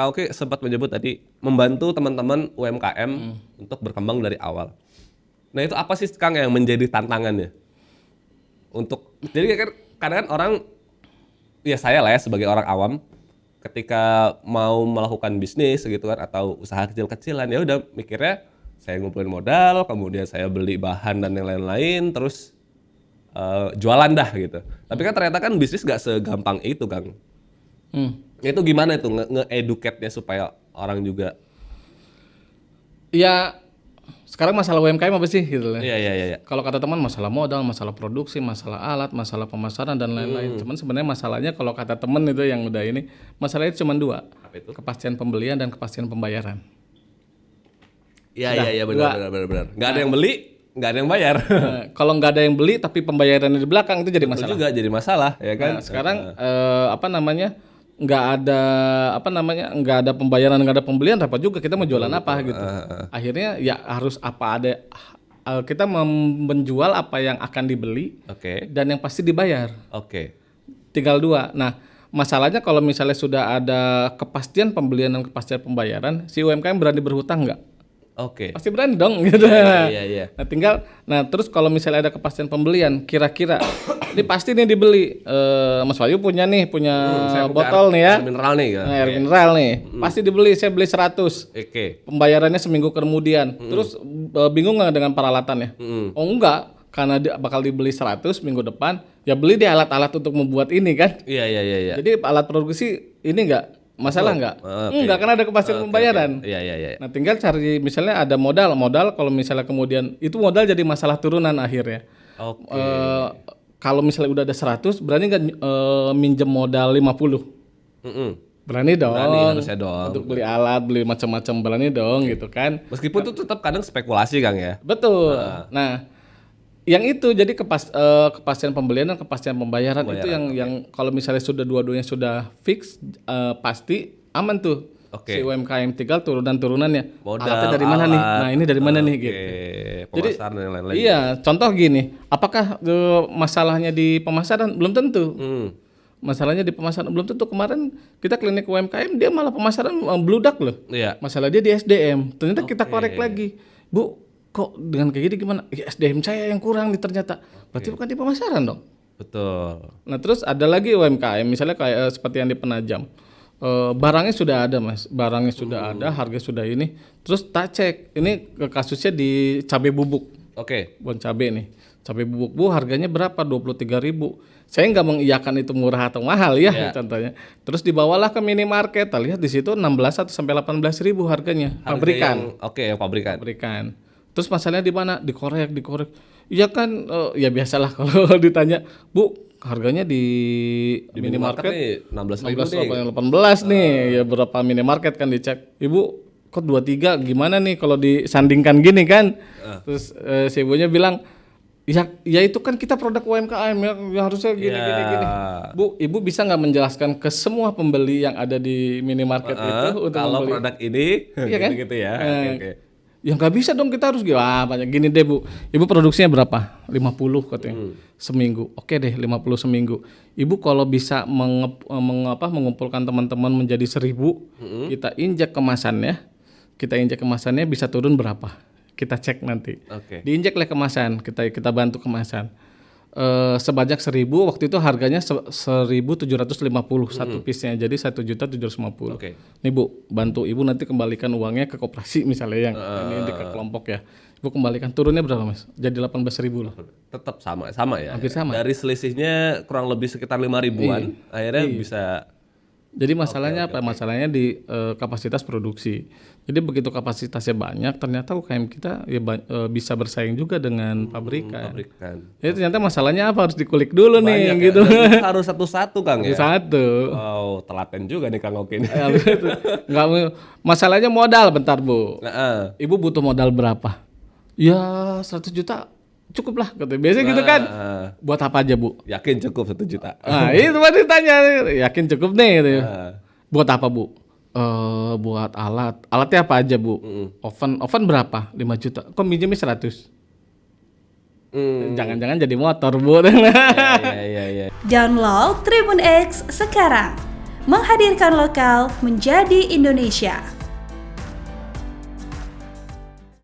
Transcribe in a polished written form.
Kak Oki sempat menyebut tadi membantu teman-teman UMKM untuk berkembang dari awal. Nah itu apa sih Kang yang menjadi tantangannya? Jadi kan kadang-kadang orang, ya saya lah ya sebagai orang awam, ketika mau melakukan bisnis gitu kan atau usaha kecil-kecilan, ya udah mikirnya saya ngumpulin modal, kemudian saya beli bahan dan yang lain-lain, terus jualan dah gitu. Tapi kan ternyata kan bisnis gak segampang itu Kang. Itu gimana itu nge-educate-nya supaya orang juga Ya sekarang masalah UMKM apa sih gitu lah. Iya. Kalau kata teman masalah modal, masalah produksi, masalah alat, masalah pemasaran dan lain-lain. Cuman sebenarnya masalahnya kalau kata teman itu yang udah ini, masalahnya cuma 2. Apa itu? Kepastian pembelian dan kepastian pembayaran. Iya benar. Nggak ada yang beli, nggak ada yang bayar. Kalau nggak ada yang beli tapi pembayarannya di belakang itu jadi Itu masalah. juga jadi masalah ya kan. Nah, sekarang nggak ada pembayaran, nggak ada pembelian, dapat juga kita mau jualan apa gitu. Akhirnya ya harus kita menjual apa yang akan dibeli dan yang pasti dibayar. Tinggal 2. Nah masalahnya kalau misalnya sudah ada kepastian pembelian dan kepastian pembayaran, si UMKM berani berhutang nggak? Pasti berani dong gitu. Iya. Nah terus kalau misalnya ada kepastian pembelian, kira-kira ini pasti nih dibeli. Mas Wahyu punya botol nih ya. Air mineral nih kan. Air mineral nih. Pasti dibeli, saya beli 100. Pembayarannya seminggu kemudian. Terus bingung nggak dengan peralatannya? Oh enggak, karena bakal dibeli 100 minggu depan, ya beli deh alat-alat untuk membuat ini kan. Iya. Jadi alat produksi ini enggak masalah nggak? Enggak, karena ada kepastian pembayaran. Iya. Nah tinggal cari misalnya ada modal kalau misalnya kemudian itu modal jadi masalah turunan akhirnya. Kalau misalnya udah ada 100, berani nggak minjem modal 50? Berani dong. Berani harusnya dong. Untuk beli alat, beli macam-macam, berani dong gitu kan. Meskipun itu tetap kadang spekulasi Kang ya. Betul. Nah yang itu jadi kepastian pembelian dan kepastian pembayaran itu yang kalau misalnya sudah dua-duanya sudah fix, pasti aman tuh. Si UMKM tinggal turunannya. Alatnya dari mana nih? Nah ini dari mana nih gitu. Pemasaran dan lain-lain. Iya, contoh gini, apakah masalahnya di pemasaran? Belum tentu. Masalahnya di pemasaran belum tentu. Kemarin kita klinik UMKM dia malah pemasaran bludak loh. Masalah dia di SDM. Ternyata kita korek lagi, Bu. Kok dengan kayak gini gimana? Ya, SDM saya yang kurang nih ternyata. Berarti bukan di pemasaran dong. Betul. Nah terus ada lagi UMKM misalnya kayak seperti yang di Penajam. Barangnya sudah ada Mas, barangnya sudah ada, harga sudah ini. Terus tak cek, ini kasusnya di cabai bubuk. Bon cabai nih. Cabai bubuk Bu harganya berapa? 23.000. Saya nggak mengiyakan itu murah atau mahal ya contohnya. Terus dibawalah ke minimarket, lihat di situ 16 atau sampai 18.000 harganya. Pabrikan. Yang Pabrikan. Terus masalahnya di mana? Dikorek. Iya kan, ya biasalah kalau ditanya, Bu, harganya di minimarket 16 18 nih. Ya berapa minimarket kan dicek. Ibu, kok 23 gimana nih kalau disandingkan gini kan? Terus si ibunya bilang, ya itu kan kita produk UMKM ya harusnya gini. Bu, ibu bisa nggak menjelaskan ke semua pembeli yang ada di minimarket itu untuk kalau membeli produk ini gitu ya. Ya nggak bisa dong, kita harus banyak gini deh Bu. Ibu produksinya berapa? 50 katanya. Seminggu. Oke deh 50 seminggu. Ibu kalau bisa mengumpulkan teman-teman menjadi 1.000, kita injek kemasannya bisa turun berapa? Kita cek nanti. Diinjek oleh kemasan, kita bantu kemasan. Sebanyak 1.000, waktu itu harganya 1.750 satu piece-nya, jadi 1.750. Nih Bu, bantu Ibu nanti kembalikan uangnya ke koperasi misalnya yang ini ke kelompok ya. Ibu kembalikan, turunnya berapa Mas? Jadi 18.000 loh. Tetap sama ya. Hampir sama. Dari selisihnya kurang lebih sekitar 5.000-an, akhirnya bisa. Jadi masalahnya apa? Masalahnya di kapasitas produksi. Jadi begitu kapasitasnya banyak, ternyata UKM kita ya bisa bersaing juga dengan pabrikan. Jadi ternyata masalahnya apa? Harus dikulik dulu banyak nih gitu. Harus satu-satu Kang ya. Satu. Wow, telaten juga nih Kang Oki. Enggak, masalahnya modal bentar Bu. Ibu butuh modal berapa? Ya 100 juta. Cukup lah katanya. Biasanya gitu kan. Buat apa aja Bu? Yakin cukup 1 juta. Nah itu tadi tanya. Yakin cukup nih gitu. Buat apa Bu? Buat alatnya apa aja Bu? Oven berapa? 5 juta. Kok minjemnya 100? Jangan-jangan jadi motor Bu. Iya. Download Tribun X sekarang, menghadirkan lokal menjadi Indonesia.